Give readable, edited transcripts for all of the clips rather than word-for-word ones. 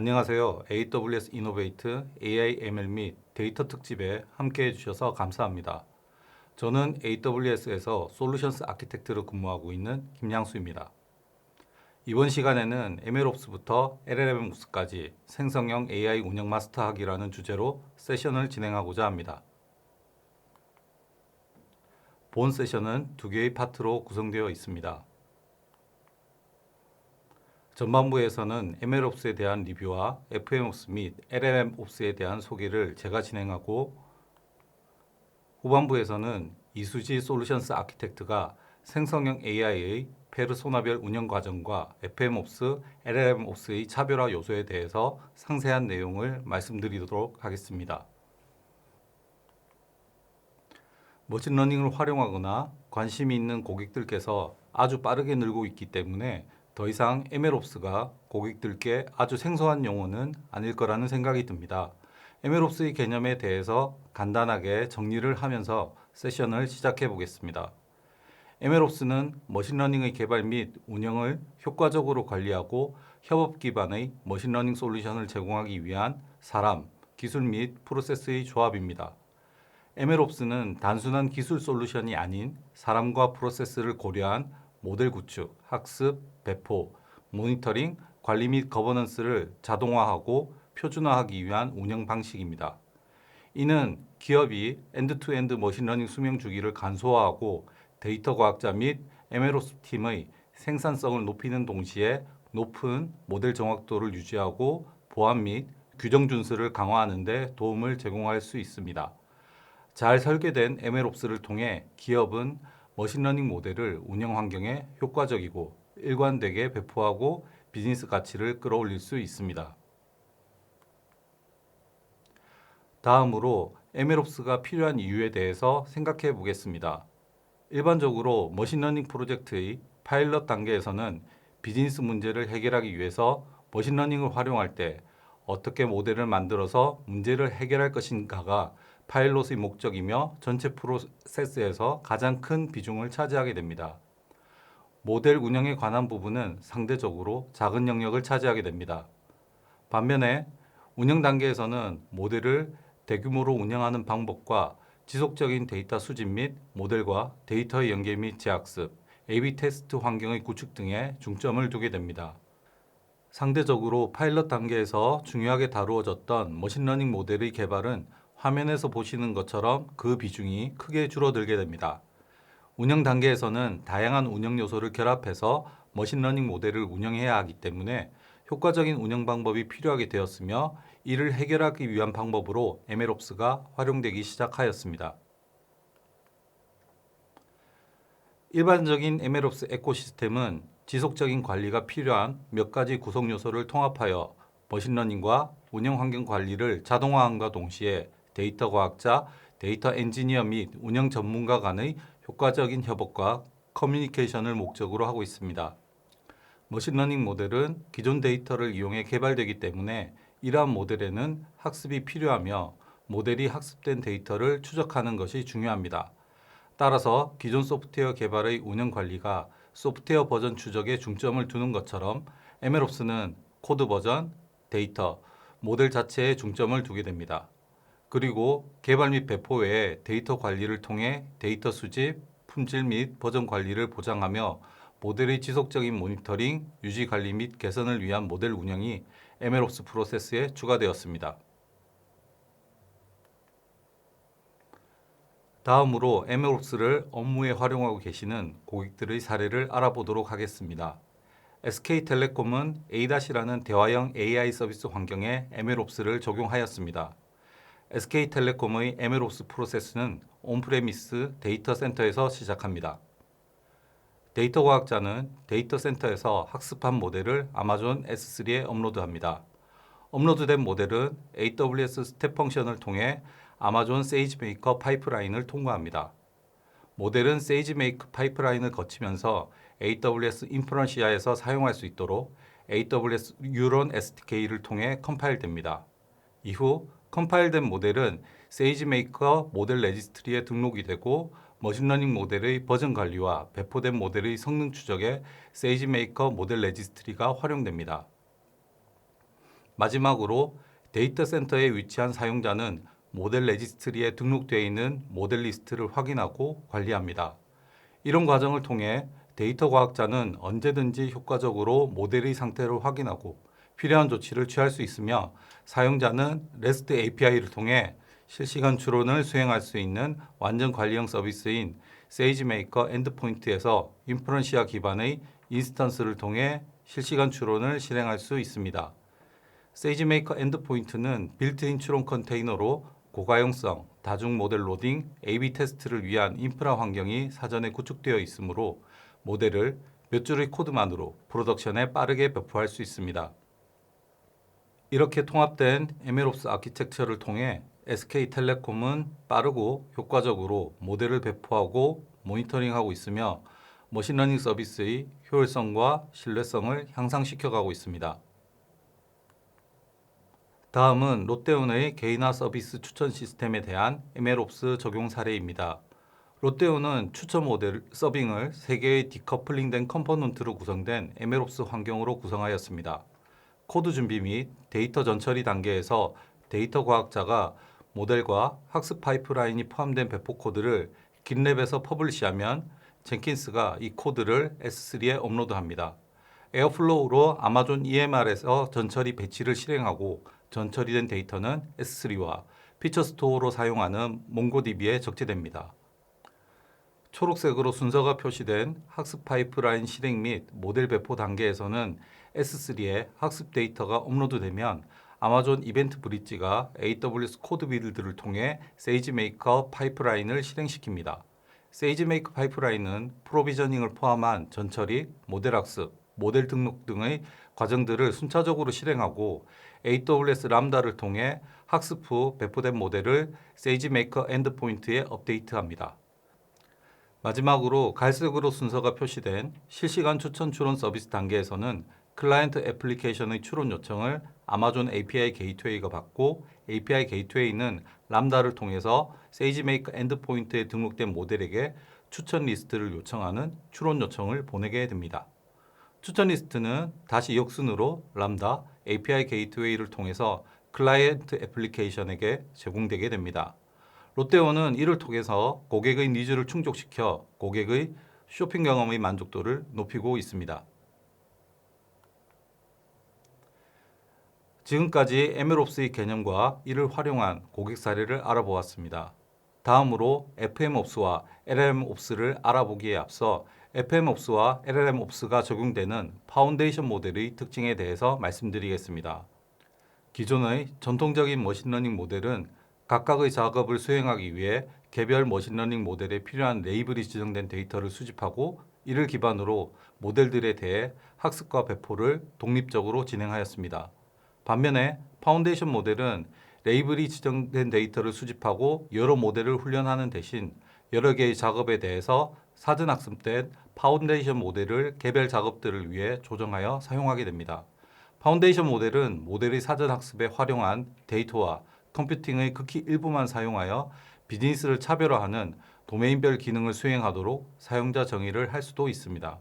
안녕하세요. AWS 이노베이트 AI ML 및 데이터 특집에 함께 해주셔서 감사합니다. 저는 AWS에서 솔루션스 아키텍트로 근무하고 있는 김양수입니다. 이번 시간에는 MLOps부터 LLMOps까지 생성형 AI 운영 마스터하기라는 주제로 세션을 진행하고자 합니다. 본 세션은 두 개의 파트로 구성되어 있습니다. 전반부에서는 MLOps에 대한 리뷰와 FMOps 및 LLMOps에 대한 소개를 제가 진행하고, 후반부에서는 이수지 솔루션스 아키텍트가 생성형 AI의 페르소나별 운영 과정과 FMOps, LLMOps의 차별화 요소에 대해서 상세한 내용을 말씀드리도록 하겠습니다. 머신러닝을 활용하거나 관심이 있는 고객들께서 아주 빠르게 늘고 있기 때문에 더 이상 MLOps가 고객들께 아주 생소한 용어는 아닐 거라는 생각이 듭니다. MLOps의 개념에 대해서 간단하게 정리를 하면서 세션을 시작해 보겠습니다. MLOps는 머신러닝의 개발 및 운영을 효과적으로 관리하고 협업 기반의 머신러닝 솔루션을 제공하기 위한 사람, 기술 및 프로세스의 조합입니다. MLOps는 단순한 기술 솔루션이 아닌 사람과 프로세스를 고려한 모델 구축, 학습, 배포, 모니터링, 관리 및 거버넌스를 자동화하고 표준화하기 위한 운영 방식입니다. 이는 기업이 엔드투엔드 머신러닝 수명 주기를 간소화하고 데이터 과학자 및 MLOps 팀의 생산성을 높이는 동시에 높은 모델 정확도를 유지하고 보안 및 규정 준수를 강화하는 데 도움을 제공할 수 있습니다. 잘 설계된 MLOps를 통해 기업은 머신러닝 모델을 운영 환경에 효과적이고 일관되게 배포하고 비즈니스 가치를 끌어올릴 수 있습니다. 다음으로 MLOps가 필요한 이유에 대해서 생각해 보겠습니다. 일반적으로 머신러닝 프로젝트의 파일럿 단계에서는 비즈니스 문제를 해결하기 위해서 머신러닝을 활용할 때 어떻게 모델을 만들어서 문제를 해결할 것인가가 파일럿의 목적이며 전체 프로세스에서 가장 큰 비중을 차지하게 됩니다. 모델 운영에 관한 부분은 상대적으로 작은 영역을 차지하게 됩니다. 반면에 운영 단계에서는 모델을 대규모로 운영하는 방법과 지속적인 데이터 수집 및 모델과 데이터의 연계 및 재학습, A/B 테스트 환경의 구축 등에 중점을 두게 됩니다. 상대적으로 파일럿 단계에서 중요하게 다루어졌던 머신러닝 모델의 개발은 화면에서 보시는 것처럼 그 비중이 크게 줄어들게 됩니다. 운영 단계에서는 다양한 운영 요소를 결합해서 머신러닝 모델을 운영해야 하기 때문에 효과적인 운영 방법이 필요하게 되었으며, 이를 해결하기 위한 방법으로 MLOps가 활용되기 시작하였습니다. 일반적인 MLOps 에코시스템은 지속적인 관리가 필요한 몇 가지 구성 요소를 통합하여 머신러닝과 운영 환경 관리를 자동화함과 동시에 데이터 과학자, 데이터 엔지니어 및 운영 전문가 간의 효과적인 협업과 커뮤니케이션을 목적으로 하고 있습니다. 머신러닝 모델은 기존 데이터를 이용해 개발되기 때문에 이러한 모델에는 학습이 필요하며 모델이 학습된 데이터를 추적하는 것이 중요합니다. 따라서 기존 소프트웨어 개발의 운영 관리가 소프트웨어 버전 추적에 중점을 두는 것처럼 MLOps는 코드 버전, 데이터, 모델 자체에 중점을 두게 됩니다. 그리고 개발 및 배포 외에 데이터 관리를 통해 데이터 수집, 품질 및 버전 관리를 보장하며 모델의 지속적인 모니터링, 유지 관리 및 개선을 위한 모델 운영이 MLOps 프로세스에 추가되었습니다. 다음으로 MLOps를 업무에 활용하고 계시는 고객들의 사례를 알아보도록 하겠습니다. SK텔레콤은 A-라는 대화형 AI 서비스 환경에 MLOps를 적용하였습니다. SK텔레콤의 MLOps 프로세스는 온프레미스 데이터 센터에서 시작합니다. 데이터 과학자는 데이터 센터에서 학습한 모델을 아마존 S3에 업로드합니다. 업로드된 모델은 AWS 스텝 펑션을 통해 아마존 세이지메이커 파이프라인을 통과합니다. 모델은 세이지메이커 파이프라인을 거치면서 AWS 인프런시아에서 사용할 수 있도록 AWS 유론 SDK를 통해 컴파일됩니다. 이후 컴파일된 모델은 세이지메이커 모델 레지스트리에 등록이 되고 머신러닝 모델의 버전 관리와 배포된 모델의 성능 추적에 세이지메이커 모델 레지스트리가 활용됩니다. 마지막으로 데이터 센터에 위치한 사용자는 모델 레지스트리에 등록되어 있는 모델 리스트를 확인하고 관리합니다. 이런 과정을 통해 데이터 과학자는 언제든지 효과적으로 모델의 상태를 확인하고 필요한 조치를 취할 수 있으며, 사용자는 REST API를 통해 실시간 추론을 수행할 수 있는 완전 관리형 서비스인 세이지메이커 엔드포인트에서 인프런시아 기반의 인스턴스를 통해 실시간 추론을 실행할 수 있습니다. 세이지메이커 엔드포인트는 빌트인 추론 컨테이너로 고가용성, 다중 모델 로딩, A/B 테스트를 위한 인프라 환경이 사전에 구축되어 있으므로 모델을 몇 줄의 코드만으로 프로덕션에 빠르게 배포할 수 있습니다. 이렇게 통합된 MLOps 아키텍처를 통해 SK텔레콤은 빠르고 효과적으로 모델을 배포하고 모니터링하고 있으며 머신러닝 서비스의 효율성과 신뢰성을 향상시켜가고 있습니다. 다음은 롯데온의 개인화 서비스 추천 시스템에 대한 MLOps 적용 사례입니다. 롯데온은 추천 모델 서빙을 3개의 디커플링된 컴포넌트로 구성된 MLOps 환경으로 구성하였습니다. 코드 준비 및 데이터 전처리 단계에서 데이터 과학자가 모델과 학습 파이프라인이 포함된 배포 코드를 깃랩에서 퍼블리시하면 젠킨스가 이 코드를 S3에 업로드합니다. 에어플로우로 아마존 EMR에서 전처리 배치를 실행하고 전처리된 데이터는 S3와 피처 스토어로 사용하는 몽고DB에 적재됩니다. 초록색으로 순서가 표시된 학습 파이프라인 실행 및 모델 배포 단계에서는 S3에 학습 데이터가 업로드되면 아마존 이벤트 브릿지가 AWS 코드 빌드를 통해 세이지메이커 파이프라인을 실행시킵니다. 세이지메이커 파이프라인은 프로비저닝을 포함한 전처리, 모델 학습, 모델 등록 등의 과정들을 순차적으로 실행하고 AWS 람다를 통해 학습 후 배포된 모델을 세이지메이커 엔드포인트에 업데이트합니다. 마지막으로 갈색으로 순서가 표시된 실시간 추천 추론 서비스 단계에서는 클라이언트 애플리케이션의 추론 요청을 아마존 API 게이트웨이가 받고 API 게이트웨이는 람다를 통해서 세이지메이커 엔드포인트에 등록된 모델에게 추천 리스트를 요청하는 추론 요청을 보내게 됩니다. 추천 리스트는 다시 역순으로 람다 API 게이트웨이를 통해서 클라이언트 애플리케이션에게 제공되게 됩니다. 롯데온은 이를 통해서 고객의 니즈를 충족시켜 고객의 쇼핑 경험의 만족도를 높이고 있습니다. 지금까지 MLOps의 개념과 이를 활용한 고객 사례를 알아보았습니다. 다음으로 FMOps와 LLMOps를 알아보기에 앞서 FMOps와 LLMOps가 적용되는 파운데이션 모델의 특징에 대해서 말씀드리겠습니다. 기존의 전통적인 머신러닝 모델은 각각의 작업을 수행하기 위해 개별 머신러닝 모델에 필요한 레이블이 지정된 데이터를 수집하고 이를 기반으로 모델들에 대해 학습과 배포를 독립적으로 진행하였습니다. 반면에 파운데이션 모델은 레이블이 지정된 데이터를 수집하고 여러 모델을 훈련하는 대신 여러 개의 작업에 대해서 사전 학습된 파운데이션 모델을 개별 작업들을 위해 조정하여 사용하게 됩니다. 파운데이션 모델은 모델의 사전 학습에 활용한 데이터와 컴퓨팅의 극히 일부만 사용하여 비즈니스를 차별화하는 도메인별 기능을 수행하도록 사용자 정의를 할 수도 있습니다.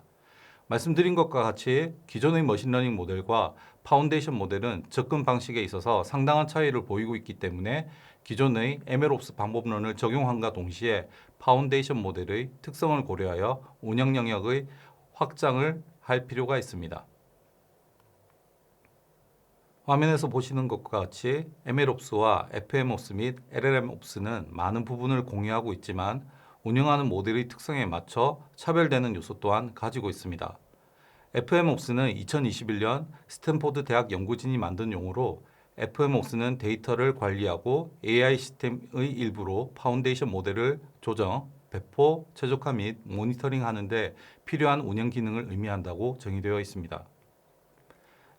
말씀드린 것과 같이 기존의 머신러닝 모델과 파운데이션 모델은 접근 방식에 있어서 상당한 차이를 보이고 있기 때문에 기존의 MLOps 방법론을 적용함과 동시에 파운데이션 모델의 특성을 고려하여 운영 영역의 확장을 할 필요가 있습니다. 화면에서 보시는 것과 같이 MLOps와 FMOps 및 LLMOps는 많은 부분을 공유하고 있지만 운영하는 모델의 특성에 맞춰 차별되는 요소 또한 가지고 있습니다. FMOps는 2021년 스탠포드 대학 연구진이 만든 용어로 FMOps는 데이터를 관리하고 AI 시스템의 일부로 파운데이션 모델을 조정, 배포, 최적화 및 모니터링 하는데 필요한 운영 기능을 의미한다고 정의되어 있습니다.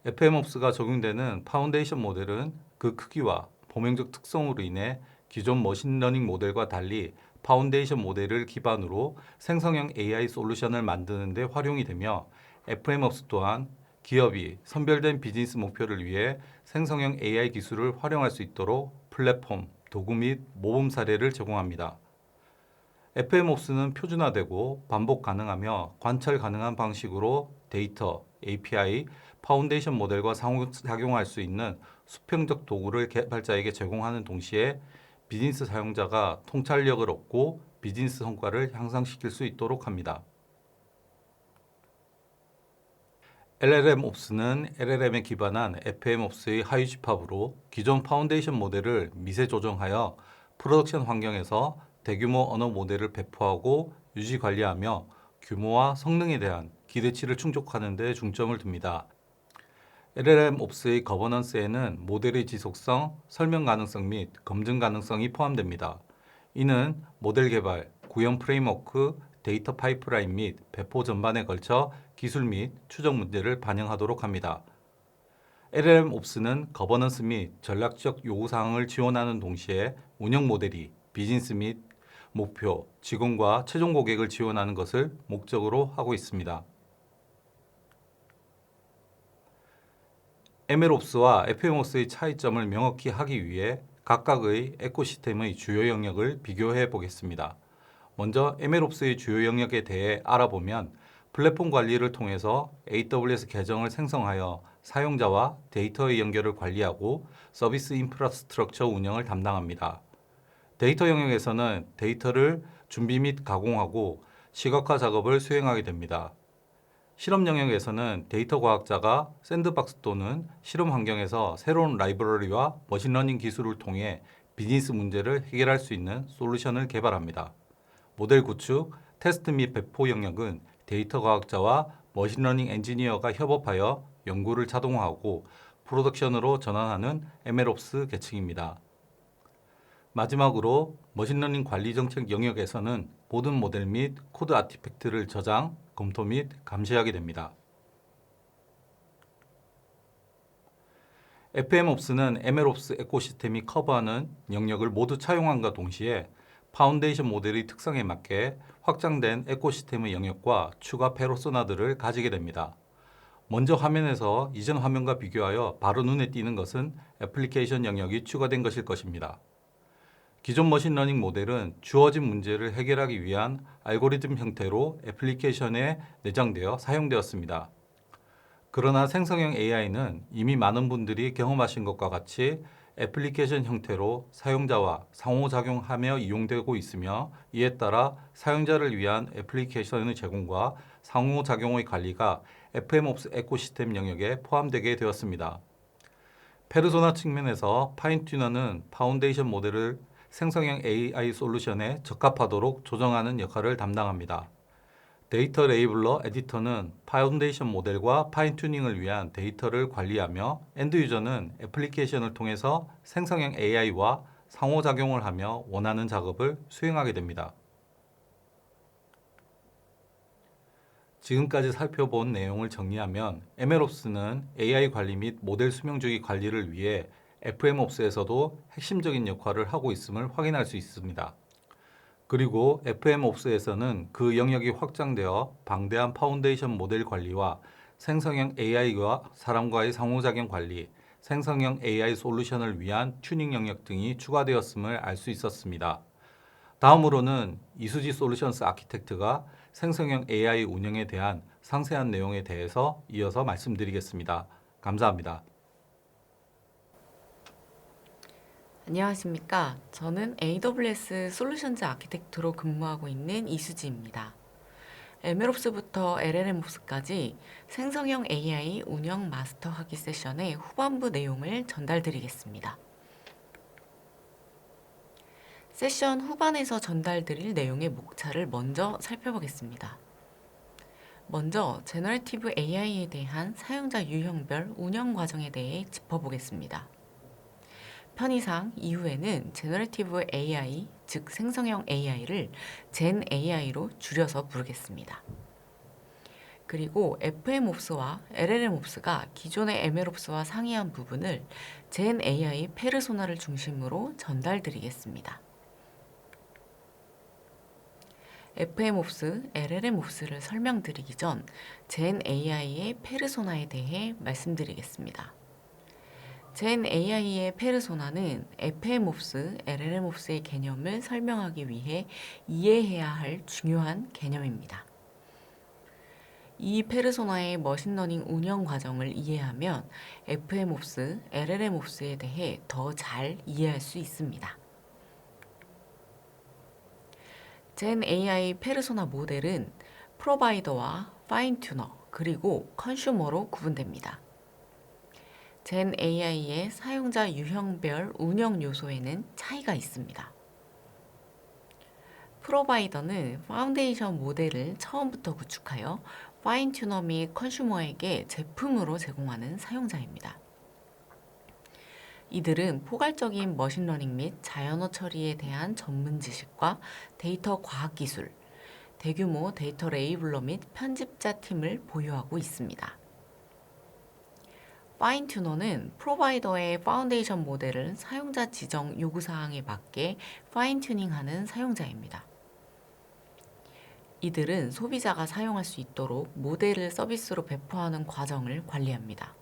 FMOps가 적용되는 파운데이션 모델은 그 크기와 범용적 특성으로 인해 기존 머신러닝 모델과 달리 파운데이션 모델을 기반으로 생성형 AI 솔루션을 만드는 데 활용이 되며 FMOps 또한 기업이 선별된 비즈니스 목표를 위해 생성형 AI 기술을 활용할 수 있도록 플랫폼, 도구 및 모범 사례를 제공합니다. FMOps는 표준화되고 반복 가능하며 관찰 가능한 방식으로 데이터, API, 파운데이션 모델과 상호작용할 수 있는 수평적 도구를 개발자에게 제공하는 동시에 비즈니스 사용자가 통찰력을 얻고 비즈니스 성과를 향상시킬 수 있도록 합니다. LLMOps는 LLM에 기반한 FMOps의 하위 집합으로 기존 파운데이션 모델을 미세 조정하여 프로덕션 환경에서 대규모 언어 모델을 배포하고 유지 관리하며 규모와 성능에 대한 기대치를 충족하는 데 중점을 둡니다. LLMOps의 거버넌스에는 모델의 지속성, 설명 가능성 및 검증 가능성이 포함됩니다. 이는 모델 개발, 구형 프레임워크, 데이터 파이프라인 및 배포 전반에 걸쳐 기술 및 추적 문제를 반영하도록 합니다. LLMOps는 거버넌스 및 전략적 요구사항을 지원하는 동시에 운영 모델이 비즈니스 및 목표, 직원과 최종 고객을 지원하는 것을 목적으로 하고 있습니다. MLOps와 FMOps의 차이점을 명확히 하기 위해 각각의 에코시스템의 주요 영역을 비교해 보겠습니다. 먼저 MLOps의 주요 영역에 대해 알아보면 플랫폼 관리를 통해서 AWS 계정을 생성하여 사용자와 데이터의 연결을 관리하고 서비스 인프라스트럭처 운영을 담당합니다. 데이터 영역에서는 데이터를 준비 및 가공하고 시각화 작업을 수행하게 됩니다. 실험 영역에서는 데이터 과학자가 샌드박스 또는 실험 환경에서 새로운 라이브러리와 머신러닝 기술을 통해 비즈니스 문제를 해결할 수 있는 솔루션을 개발합니다. 모델 구축, 테스트 및 배포 영역은 데이터 과학자와 머신러닝 엔지니어가 협업하여 연구를 자동화하고 프로덕션으로 전환하는 MLOps 계층입니다. 마지막으로 머신러닝 관리 정책 영역에서는 모든 모델 및 코드 아티팩트를 저장, 검토 및 감시하게 됩니다. FMOps는 MLOps 에코시스템이 커버하는 영역을 모두 차용함과 동시에 파운데이션 모델의 특성에 맞게 확장된 에코시스템의 영역과 추가 페르소나들을 가지게 됩니다. 먼저 화면에서 이전 화면과 비교하여 바로 눈에 띄는 것은 애플리케이션 영역이 추가된 것일 것입니다. 기존 머신러닝 모델은 주어진 문제를 해결하기 위한 알고리즘 형태로 애플리케이션에 내장되어 사용되었습니다. 그러나 생성형 AI는 이미 많은 분들이 경험하신 것과 같이 애플리케이션 형태로 사용자와 상호작용하며 이용되고 있으며 이에 따라 사용자를 위한 애플리케이션의 제공과 상호작용의 관리가 FMOps 에코시스템 영역에 포함되게 되었습니다. 페르소나 측면에서 파인튜너는 파운데이션 모델을 생성형 AI 솔루션에 적합하도록 조정하는 역할을 담당합니다. 데이터 레이블러 에디터는 파운데이션 모델과 파인튜닝을 위한 데이터를 관리하며 엔드 유저는 애플리케이션을 통해서 생성형 AI와 상호작용을 하며 원하는 작업을 수행하게 됩니다. 지금까지 살펴본 내용을 정리하면 MLOps는 AI 관리 및 모델 수명주기 관리를 위해 FMOps에서도 핵심적인 역할을 하고 있음을 확인할 수 있습니다. 그리고 FMOps에서는 그 영역이 확장되어 방대한 파운데이션 모델 관리와 생성형 AI와 사람과의 상호작용 관리, 생성형 AI 솔루션을 위한 튜닝 영역 등이 추가되었음을 알 수 있었습니다. 다음으로는 이수지 솔루션스 아키텍트가 생성형 AI 운영에 대한 상세한 내용에 대해서 이어서 말씀드리겠습니다. 감사합니다. 안녕하십니까. 저는 AWS 솔루션즈 아키텍트로 근무하고 있는 이수지입니다. MLOps부터 LLMOps까지 생성형 AI 운영 마스터하기 세션의 후반부 내용을 전달드리겠습니다. 세션 후반에서 전달드릴 내용의 목차를 먼저 살펴보겠습니다. 먼저 제너레이티브 AI에 대한 사용자 유형별 운영 과정에 대해 짚어보겠습니다. 편의상 이후에는 제너레이티브 AI, 즉 생성형 AI를 젠 AI로 줄여서 부르겠습니다. 그리고 FMOps와 LLMOps가 기존의 MLOps와 상이한 부분을 젠 AI 페르소나를 중심으로 전달드리겠습니다. FMOps, LLMOps를 설명드리기 전 젠 AI의 페르소나에 대해 말씀드리겠습니다. 젠 AI의 페르소나는 FMOps, LLMOps의 개념을 설명하기 위해 이해해야 할 중요한 개념입니다. 이 페르소나의 머신러닝 운영 과정을 이해하면 FMOps, LLMOps에 대해 더 잘 이해할 수 있습니다. 젠 AI 페르소나 모델은 프로바이더와 파인 튜너 그리고 컨슈머로 구분됩니다. 젠 AI의 사용자 유형별 운영 요소에는 차이가 있습니다. 프로바이더는 파운데이션 모델을 처음부터 구축하여 파인 튜너 및 컨슈머에게 제품으로 제공하는 사용자입니다. 이들은 포괄적인 머신러닝 및 자연어 처리에 대한 전문 지식과 데이터 과학 기술, 대규모 데이터 레이블러 및 편집자 팀을 보유하고 있습니다. 파인 튜너는 프로바이더의 파운데이션 모델을 사용자 지정 요구사항에 맞게 파인 튜닝하는 사용자입니다. 이들은 소비자가 사용할 수 있도록 모델을 서비스로 배포하는 과정을 관리합니다.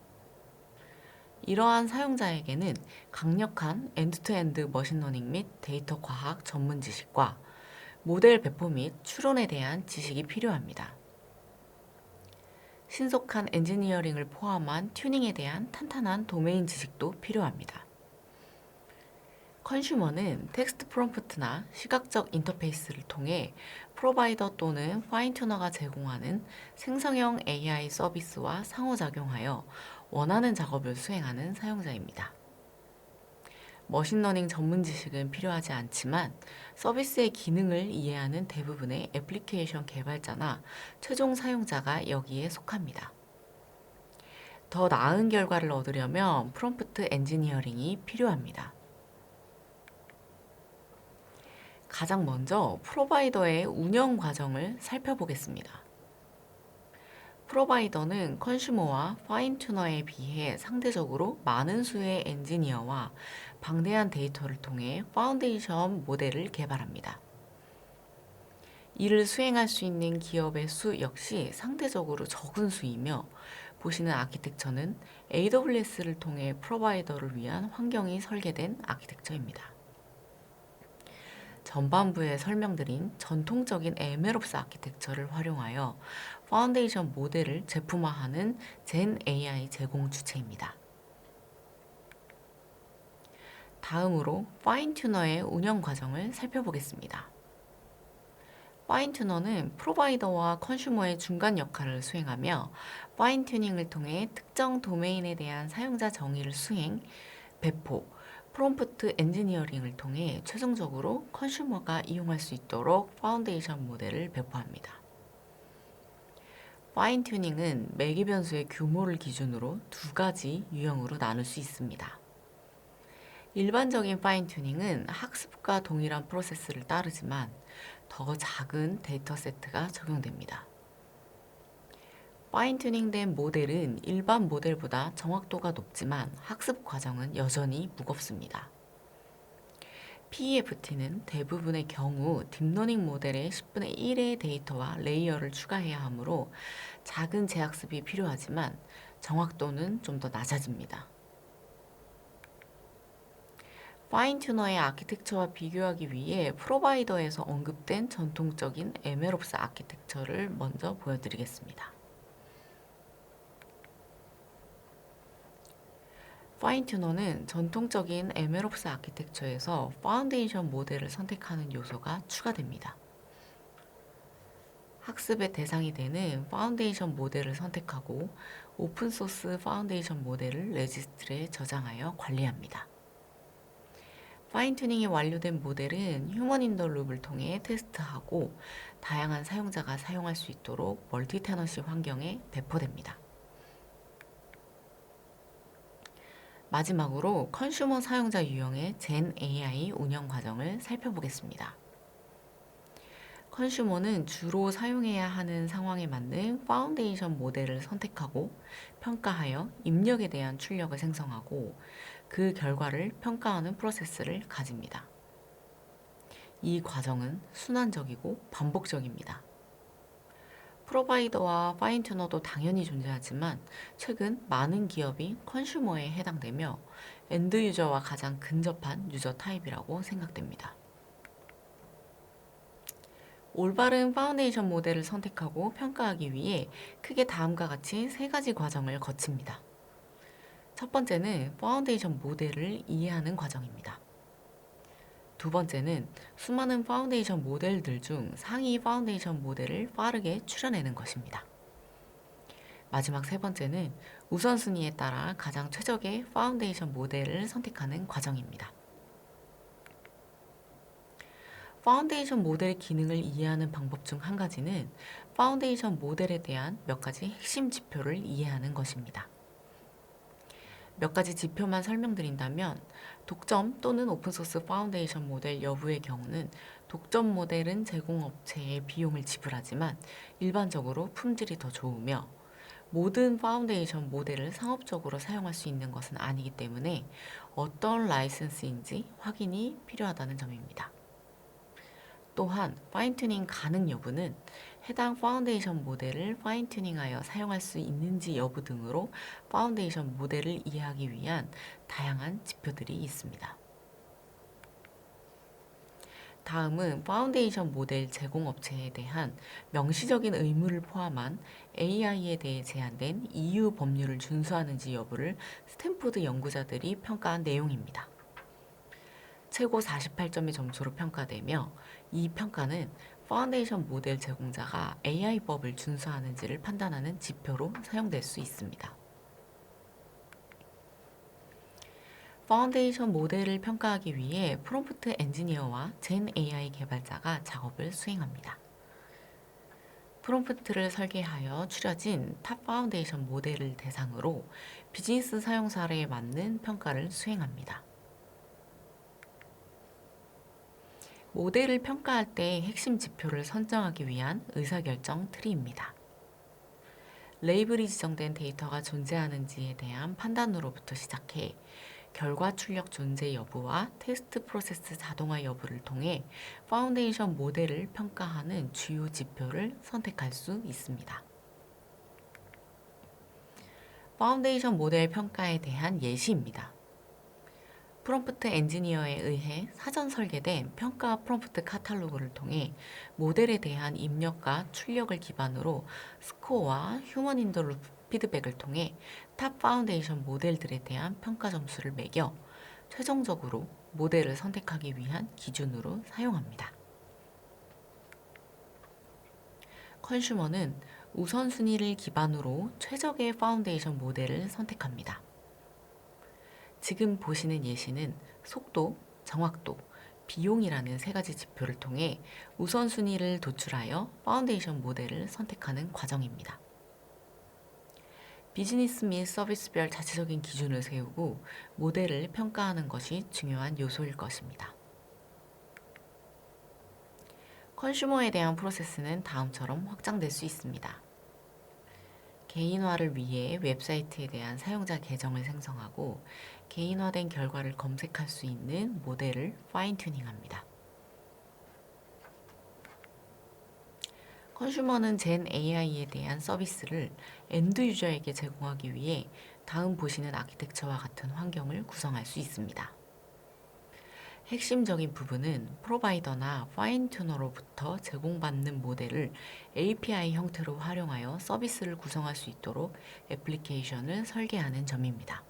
이러한 사용자에게는 강력한 엔드투엔드 머신러닝 및 데이터 과학 전문 지식과 모델 배포 및 추론에 대한 지식이 필요합니다. 신속한 엔지니어링을 포함한 튜닝에 대한 탄탄한 도메인 지식도 필요합니다. 컨슈머는 텍스트 프롬프트나 시각적 인터페이스를 통해 프로바이더 또는 파인 튜너가 제공하는 생성형 AI 서비스와 상호작용하여 원하는 작업을 수행하는 사용자입니다. 머신러닝 전문 지식은 필요하지 않지만 서비스의 기능을 이해하는 대부분의 애플리케이션 개발자나 최종 사용자가 여기에 속합니다. 더 나은 결과를 얻으려면 프롬프트 엔지니어링이 필요합니다. 가장 먼저 프로바이더의 운영 과정을 살펴보겠습니다. 프로바이더는 컨슈머와 파인 튜너에 비해 상대적으로 많은 수의 엔지니어와 방대한 데이터를 통해 파운데이션 모델을 개발합니다. 이를 수행할 수 있는 기업의 수 역시 상대적으로 적은 수이며 보시는 아키텍처는 AWS를 통해 프로바이더를 위한 환경이 설계된 아키텍처입니다. 전반부에 설명드린 전통적인 MLOps 아키텍처를 활용하여 파운데이션 모델을 제품화하는 젠 AI 제공 주체입니다. 다음으로 파인 튜너의 운영 과정을 살펴보겠습니다. 파인 튜너는 프로바이더와 컨슈머의 중간 역할을 수행하며 파인 튜닝을 통해 특정 도메인에 대한 사용자 정의를 수행, 배포, 프롬프트 엔지니어링을 통해 최종적으로 컨슈머가 이용할 수 있도록 파운데이션 모델을 배포합니다. 파인 튜닝은 매개 변수의 규모를 기준으로 두 가지 유형으로 나눌 수 있습니다. 일반적인 파인 튜닝은 학습과 동일한 프로세스를 따르지만 더 작은 데이터 세트가 적용됩니다. 파인 튜닝된 모델은 일반 모델보다 정확도가 높지만 학습 과정은 여전히 무겁습니다. PEFT는 대부분의 경우 딥러닝 모델의 10분의 1의 데이터와 레이어를 추가해야 하므로 작은 재학습이 필요하지만 정확도는 좀 더 낮아집니다. 파인 튜너의 아키텍처와 비교하기 위해 프로바이더에서 언급된 전통적인 MLOps 아키텍처를 먼저 보여드리겠습니다. 파인 튜너는 전통적인 MLOps 아키텍처에서 파운데이션 모델을 선택하는 요소가 추가됩니다. 학습의 대상이 되는 파운데이션 모델을 선택하고 오픈소스 파운데이션 모델을 레지스트리에 저장하여 관리합니다. 파인 튜닝이 완료된 모델은 휴먼 인 더 룹을 통해 테스트하고 다양한 사용자가 사용할 수 있도록 멀티 테넌시 환경에 배포됩니다. 마지막으로 컨슈머 사용자 유형의 젠 AI 운영 과정을 살펴보겠습니다. 컨슈머는 주로 사용해야 하는 상황에 맞는 파운데이션 모델을 선택하고 평가하여 입력에 대한 출력을 생성하고 그 결과를 평가하는 프로세스를 가집니다. 이 과정은 순환적이고 반복적입니다. 프로바이더와 파인 튜너도 당연히 존재하지만 최근 많은 기업이 컨슈머에 해당되며 엔드 유저와 가장 근접한 유저 타입이라고 생각됩니다. 올바른 파운데이션 모델을 선택하고 평가하기 위해 크게 다음과 같이 세 가지 과정을 거칩니다. 첫 번째는 파운데이션 모델을 이해하는 과정입니다. 두 번째는 수많은 파운데이션 모델들 중 상위 파운데이션 모델을 빠르게 추려내는 것입니다. 마지막 세 번째는 우선순위에 따라 가장 최적의 파운데이션 모델을 선택하는 과정입니다. 파운데이션 모델의 기능을 이해하는 방법 중 한 가지는 파운데이션 모델에 대한 몇 가지 핵심 지표를 이해하는 것입니다. 몇 가지 지표만 설명드린다면 독점 또는 오픈소스 파운데이션 모델 여부의 경우는 독점 모델은 제공업체에 비용을 지불하지만 일반적으로 품질이 더 좋으며 모든 파운데이션 모델을 상업적으로 사용할 수 있는 것은 아니기 때문에 어떤 라이선스인지 확인이 필요하다는 점입니다. 또한 파인튜닝 가능 여부는 해당 파운데이션 모델을 파인튜닝하여 사용할 수 있는지 여부 등으로 파운데이션 모델을 이해하기 위한 다양한 지표들이 있습니다. 다음은 파운데이션 모델 제공업체에 대한 명시적인 의무를 포함한 AI에 대해 제한된 EU 법률을 준수하는지 여부를 스탠포드 연구자들이 평가한 내용입니다. 최고 48점의 점수로 평가되며 이 평가는 파운데이션 모델 제공자가 AI법을 준수하는지를 판단하는 지표로 사용될 수 있습니다. 파운데이션 모델을 평가하기 위해 프롬프트 엔지니어와 젠 AI 개발자가 작업을 수행합니다. 프롬프트를 설계하여 추려진 탑 파운데이션 모델을 대상으로 비즈니스 사용 사례에 맞는 평가를 수행합니다. 모델을 평가할 때 핵심 지표를 선정하기 위한 의사결정 트리입니다. 레이블이 지정된 데이터가 존재하는지에 대한 판단으로부터 시작해 결과 출력 존재 여부와 테스트 프로세스 자동화 여부를 통해 파운데이션 모델을 평가하는 주요 지표를 선택할 수 있습니다. 파운데이션 모델 평가에 대한 예시입니다. 프롬프트 엔지니어에 의해 사전 설계된 평가 프롬프트 카탈로그를 통해 모델에 대한 입력과 출력을 기반으로 스코어와 휴먼 인더 루프 피드백을 통해 탑 파운데이션 모델들에 대한 평가 점수를 매겨 최종적으로 모델을 선택하기 위한 기준으로 사용합니다. 컨슈머는 우선순위를 기반으로 최적의 파운데이션 모델을 선택합니다. 지금 보시는 예시는 속도, 정확도, 비용이라는 세 가지 지표를 통해 우선순위를 도출하여 파운데이션 모델을 선택하는 과정입니다. 비즈니스 및 서비스별 자체적인 기준을 세우고 모델을 평가하는 것이 중요한 요소일 것입니다. 컨슈머에 대한 프로세스는 다음처럼 확장될 수 있습니다. 개인화를 위해 웹사이트에 대한 사용자 계정을 생성하고 개인화된 결과를 검색할 수 있는 모델을 파인 튜닝합니다. 컨슈머는 젠 AI에 대한 서비스를 엔드 유저에게 제공하기 위해 다음 보시는 아키텍처와 같은 환경을 구성할 수 있습니다. 핵심적인 부분은 프로바이더나 파인 튜너로부터 제공받는 모델을 API 형태로 활용하여 서비스를 구성할 수 있도록 애플리케이션을 설계하는 점입니다.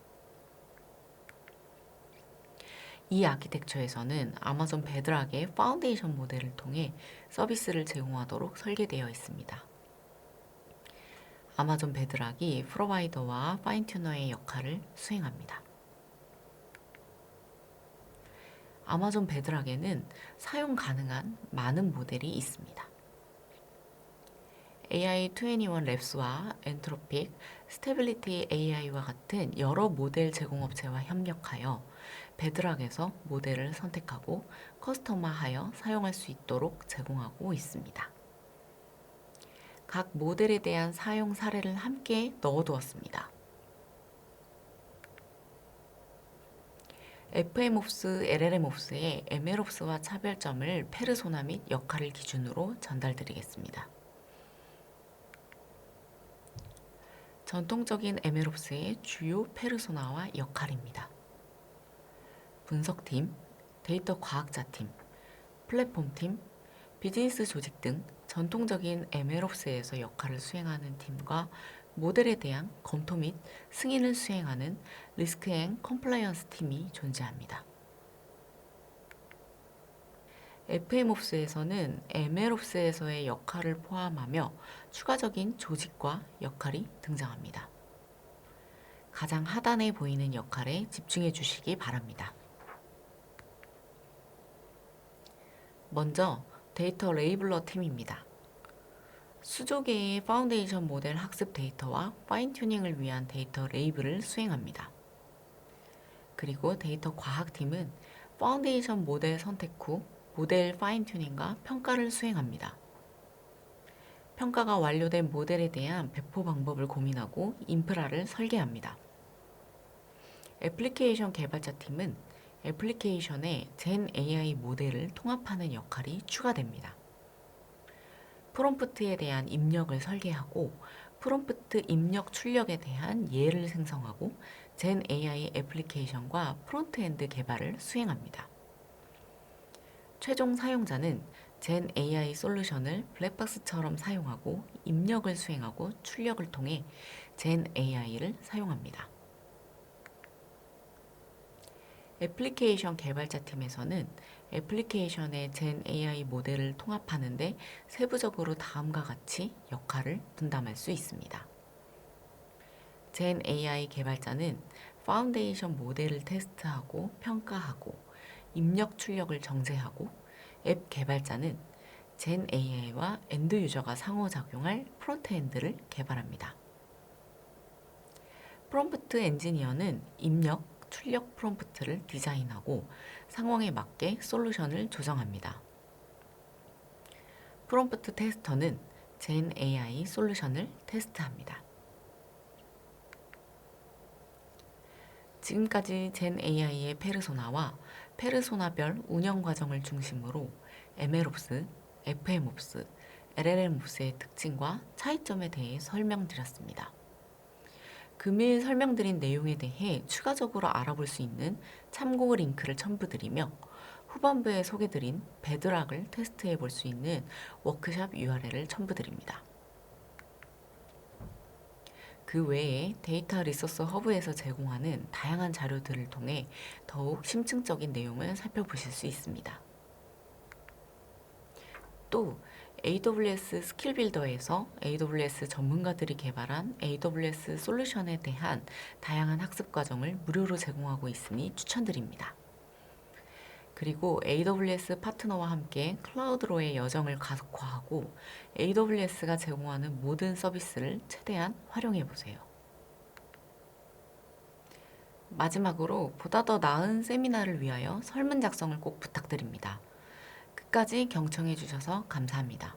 이 아키텍처에서는 아마존 베드락의 파운데이션 모델을 통해 서비스를 제공하도록 설계되어 있습니다. 아마존 베드락이 프로바이더와 파인튜너의 역할을 수행합니다. 아마존 베드락에는 사용 가능한 많은 모델이 있습니다. AI21 랩스와 엔트로픽, 스테빌리티 AI와 같은 여러 모델 제공업체와 협력하여 베드락에서 모델을 선택하고 커스터마하여 사용할 수 있도록 제공하고 있습니다. 각 모델에 대한 사용 사례를 함께 넣어두었습니다. FMOPS, LLMOPS의 MLOPS와 차별점을 페르소나 및 역할을 기준으로 전달드리겠습니다. 전통적인 MLOPS의 주요 페르소나와 역할입니다. 분석팀, 데이터 과학자팀, 플랫폼팀, 비즈니스 조직 등 전통적인 MLOps에서 역할을 수행하는 팀과 모델에 대한 검토 및 승인을 수행하는 리스크 앤 컴플라이언스 팀이 존재합니다. FMOps에서는 MLOps에서의 역할을 포함하며 추가적인 조직과 역할이 등장합니다. 가장 하단에 보이는 역할에 집중해 주시기 바랍니다. 먼저 데이터 레이블러 팀입니다. 수조계의 파운데이션 모델 학습 데이터와 파인 튜닝을 위한 데이터 레이블을 수행합니다. 그리고 데이터 과학팀은 파운데이션 모델 선택 후 모델 파인 튜닝과 평가를 수행합니다. 평가가 완료된 모델에 대한 배포 방법을 고민하고 인프라를 설계합니다. 애플리케이션 개발자 팀은 애플리케이션에 젠 AI 모델을 통합하는 역할이 추가됩니다. 프롬프트에 대한 입력을 설계하고 프롬프트 입력 출력에 대한 예를 생성하고 젠 AI 애플리케이션과 프론트엔드 개발을 수행합니다. 최종 사용자는 젠 AI 솔루션을 블랙박스처럼 사용하고 입력을 수행하고 출력을 통해 젠 AI를 사용합니다. 애플리케이션 개발자 팀에서는 애플리케이션의 젠 AI 모델을 통합하는데 세부적으로 다음과 같이 역할을 분담할 수 있습니다. 젠 AI 개발자는 파운데이션 모델을 테스트하고 평가하고 입력 출력을 정제하고 앱 개발자는 젠 AI와 엔드 유저가 상호작용할 프론트엔드를 개발합니다. 프롬프트 엔지니어는 입력, 출력 프롬프트를 디자인하고 상황에 맞게 솔루션을 조정합니다. 프롬프트 테스터는 젠 AI 솔루션을 테스트합니다. 지금까지 젠 AI의 페르소나와 페르소나별 운영 과정을 중심으로 MLOps, FMOps, LLMOps의 특징과 차이점에 대해 설명드렸습니다. 금일 설명드린 내용에 대해 추가적으로 알아볼 수 있는 참고 링크를 첨부드리며 후반부에 소개드린 베드락을 테스트해 볼 수 있는 워크샵 URL을 첨부드립니다. 그 외에 데이터 리소스 허브에서 제공하는 다양한 자료들을 통해 더욱 심층적인 내용을 살펴보실 수 있습니다. 또 AWS 스킬 빌더에서 AWS 전문가들이 개발한 AWS 솔루션에 대한 다양한 학습 과정을 무료로 제공하고 있으니 추천드립니다. 그리고 AWS 파트너와 함께 클라우드로의 여정을 가속화하고 AWS가 제공하는 모든 서비스를 최대한 활용해 보세요. 마지막으로 보다 더 나은 세미나를 위하여 설문 작성을 꼭 부탁드립니다. 끝까지 경청해 주셔서 감사합니다.